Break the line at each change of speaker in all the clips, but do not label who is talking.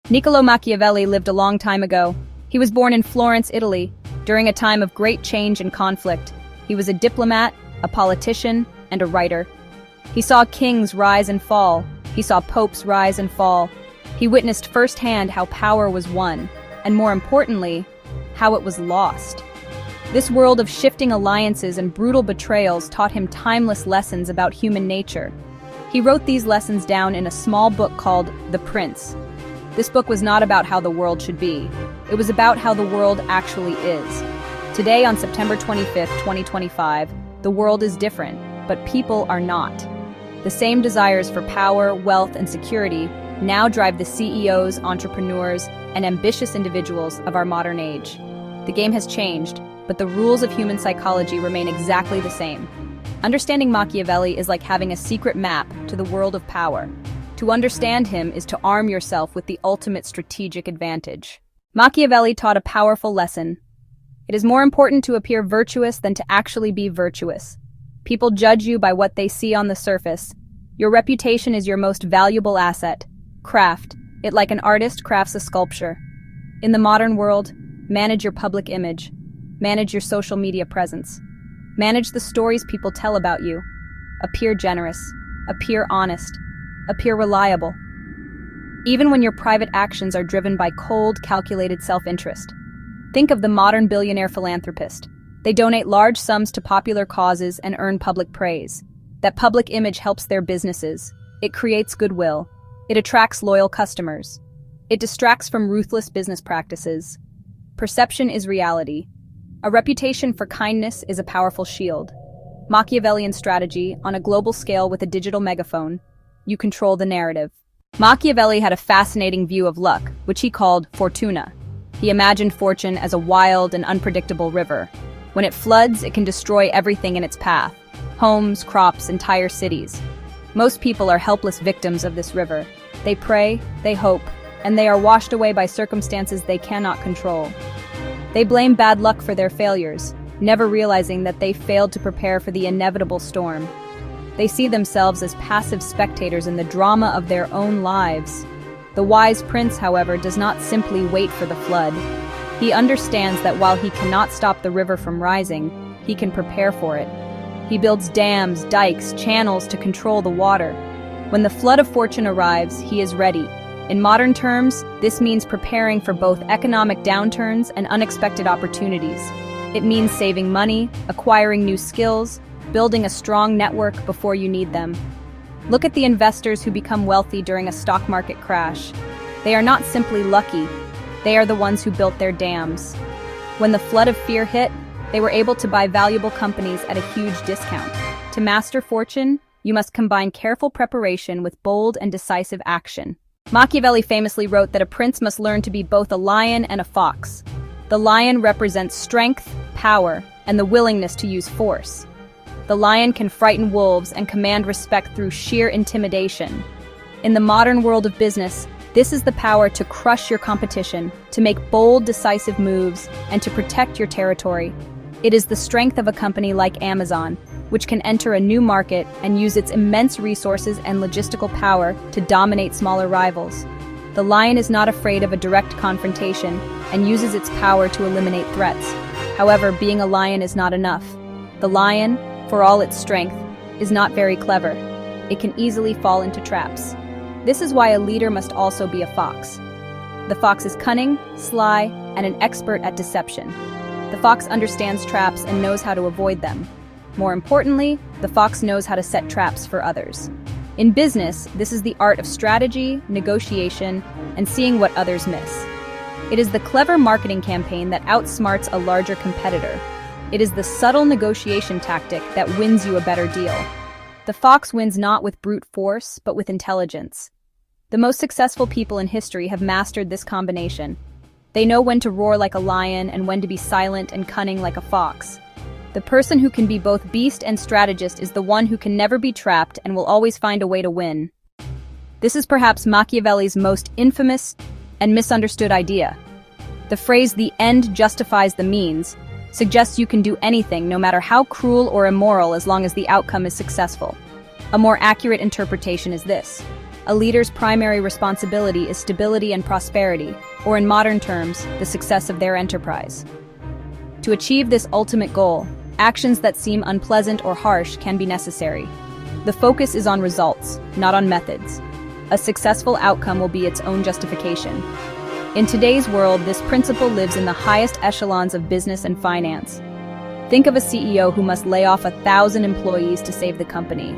Niccolò Machiavelli lived a long time ago. He was born in Florence, Italy, during a time of great change and conflict. He was a diplomat, a politician, and a writer. He saw kings rise and fall. He saw popes rise and fall. He witnessed firsthand how power was won, and more importantly, how it was lost. This world of shifting alliances and brutal betrayals taught him timeless lessons about human nature. He wrote these lessons down in a small book called The Prince. This book was not about how the world should be. It was about how the world actually is. Today, on September 25th, 2025, the world is different, but people are not. The same desires for power, wealth, and security now drive the CEOs, entrepreneurs, and ambitious individuals of our modern age. The game has changed, but the rules of human psychology remain exactly the same. Understanding Machiavelli is like having a secret map to the world of power. To understand him is to arm yourself with the ultimate strategic advantage. Machiavelli taught a powerful lesson. It is more important to appear virtuous than to actually be virtuous. People judge you by what they see on the surface. Your reputation is your most valuable asset. Craft it like an artist crafts a sculpture. In the modern world, manage your public image. Manage your social media presence. Manage the stories people tell about you. Appear generous. Appear honest. Appear reliable. Even when your private actions are driven by cold, calculated self-interest. Think of the modern billionaire philanthropist. They donate large sums to popular causes and earn public praise. That public image helps their businesses. It creates goodwill. It attracts loyal customers. It distracts from ruthless business practices. Perception is reality. A reputation for kindness is a powerful shield. Machiavellian strategy, on a global scale with a digital megaphone, you control the narrative. Machiavelli had a fascinating view of luck, which he called fortuna. He imagined fortune as a wild and unpredictable river. When it floods, it can destroy everything in its path. Homes, crops, entire cities. Most people are helpless victims of this river. They pray, they hope, and they are washed away by circumstances they cannot control. They blame bad luck for their failures, never realizing that they failed to prepare for the inevitable storm. They see themselves as passive spectators in the drama of their own lives. The wise prince, however, does not simply wait for the flood. He understands that while he cannot stop the river from rising, he can prepare for it. He builds dams, dikes, channels to control the water. When the flood of fortune arrives, he is ready. In modern terms, this means preparing for both economic downturns and unexpected opportunities. It means saving money, acquiring new skills, building a strong network before you need them. Look at the investors who become wealthy during a stock market crash. They are not simply lucky. They are the ones who built their dams. When the flood of fear hit, they were able to buy valuable companies at a huge discount. To master fortune, you must combine careful preparation with bold and decisive action. Machiavelli famously wrote that a prince must learn to be both a lion and a fox. The lion represents strength, power, and the willingness to use force. The lion can frighten wolves and command respect through sheer intimidation. In the modern world of business, this is the power to crush your competition, to make bold, decisive moves, and to protect your territory. It is the strength of a company like Amazon, which can enter a new market and use its immense resources and logistical power to dominate smaller rivals. The lion is not afraid of a direct confrontation and uses its power to eliminate threats. However, being a lion is not enough. The lion, for all its strength, is not very clever. It can easily fall into traps. This is why a leader must also be a fox. The fox is cunning, sly, and an expert at deception. The fox understands traps and knows how to avoid them. More importantly, the fox knows how to set traps for others. In business, this is the art of strategy, negotiation, and seeing what others miss. It is the clever marketing campaign that outsmarts a larger competitor. It is the subtle negotiation tactic that wins you a better deal. The fox wins not with brute force, but with intelligence. The most successful people in history have mastered this combination. They know when to roar like a lion and when to be silent and cunning like a fox. The person who can be both beast and strategist is the one who can never be trapped and will always find a way to win. This is perhaps Machiavelli's most infamous and misunderstood idea. The phrase "the end justifies the means" suggests you can do anything, no matter how cruel or immoral, as long as the outcome is successful. A more accurate interpretation is this: A leader's primary responsibility is stability and prosperity, or in modern terms, the success of their enterprise. To achieve this ultimate goal, actions that seem unpleasant or harsh can be necessary. The focus is on results, not on methods. A successful outcome will be its own justification. In today's world, this principle lives in the highest echelons of business and finance. Think of a CEO who must lay off 1,000 employees to save the company.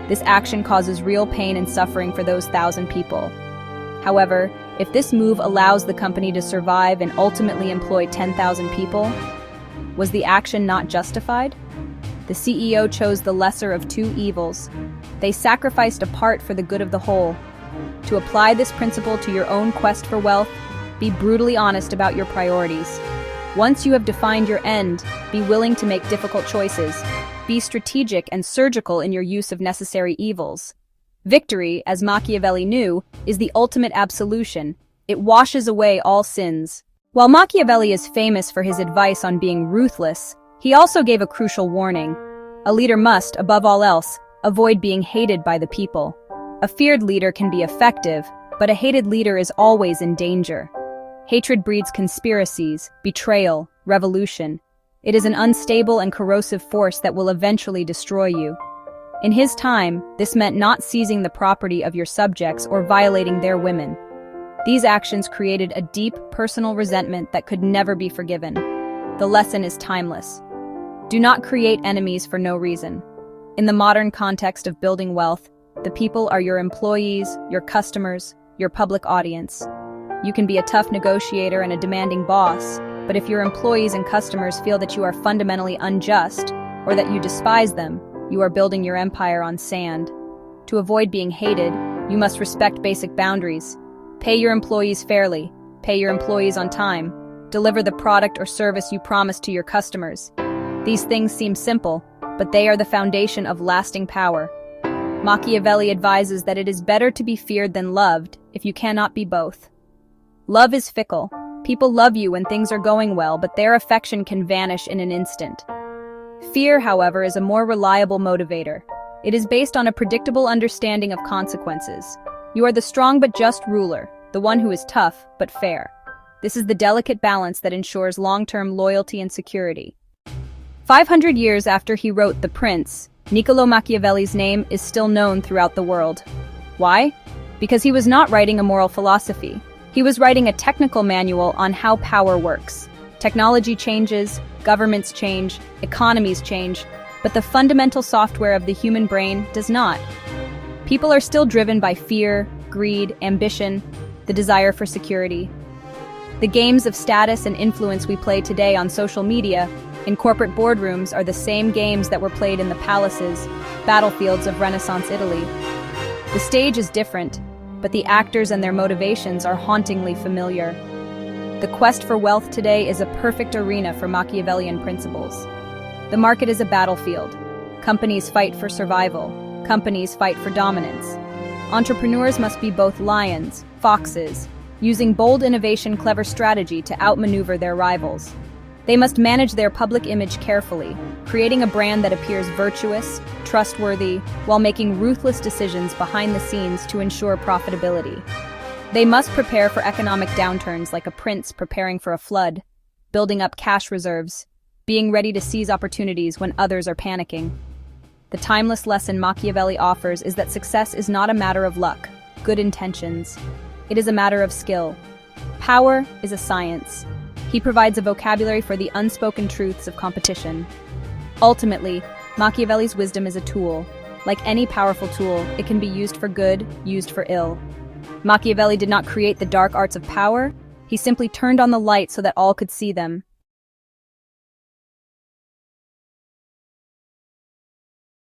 This action causes real pain and suffering for those 1,000 people. However, if this move allows the company to survive and ultimately employ 10,000 people, was the action not justified? The CEO chose the lesser of two evils. They sacrificed a part for the good of the whole. To apply this principle to your own quest for wealth, be brutally honest about your priorities. Once you have defined your end, be willing to make difficult choices. Be strategic and surgical in your use of necessary evils. Victory, as Machiavelli knew, is the ultimate absolution. It washes away all sins. While Machiavelli is famous for his advice on being ruthless, he also gave a crucial warning. A leader must, above all else, avoid being hated by the people. A feared leader can be effective, but a hated leader is always in danger. Hatred breeds conspiracies, betrayal, revolution. It is an unstable and corrosive force that will eventually destroy you. In his time, this meant not seizing the property of your subjects or violating their women. These actions created a deep, personal resentment that could never be forgiven. The lesson is timeless. Do not create enemies for no reason. In the modern context of building wealth, the people are your employees, your customers, your public audience. You can be a tough negotiator and a demanding boss, but if your employees and customers feel that you are fundamentally unjust, or that you despise them, you are building your empire on sand. To avoid being hated, you must respect basic boundaries. Pay your employees fairly, pay your employees on time, deliver the product or service you promised to your customers. These things seem simple, but they are the foundation of lasting power. Machiavelli advises that it is better to be feared than loved if you cannot be both. Love is fickle. People love you when things are going well, but their affection can vanish in an instant. Fear, however, is a more reliable motivator. It is based on a predictable understanding of consequences. You are the strong but just ruler, the one who is tough but fair. This is the delicate balance that ensures long-term loyalty and security. 500 years after he wrote The Prince, Niccolò Machiavelli's name is still known throughout the world. Why? Because he was not writing a moral philosophy. He was writing a technical manual on how power works. Technology changes, governments change, economies change, but the fundamental software of the human brain does not. People are still driven by fear, greed, ambition, the desire for security. The games of status and influence we play today on social media, in corporate boardrooms, are the same games that were played in the palaces, battlefields of Renaissance Italy. The stage is different, but the actors and their motivations are hauntingly familiar. The quest for wealth today is a perfect arena for Machiavellian principles. The market is a battlefield. Companies fight for survival. Companies fight for dominance. Entrepreneurs must be both lions, foxes, using bold innovation, clever strategy to outmaneuver their rivals. They must manage their public image carefully, creating a brand that appears virtuous, trustworthy, while making ruthless decisions behind the scenes to ensure profitability. They must prepare for economic downturns like a prince preparing for a flood, building up cash reserves, being ready to seize opportunities when others are panicking. The timeless lesson Machiavelli offers is that success is not a matter of luck, good intentions. It is a matter of skill. Power is a science. He provides a vocabulary for the unspoken truths of competition. Ultimately, Machiavelli's wisdom is a tool. Like any powerful tool, it can be used for good, used for ill. Machiavelli did not create the dark arts of power. He simply turned on the light so that all could see them.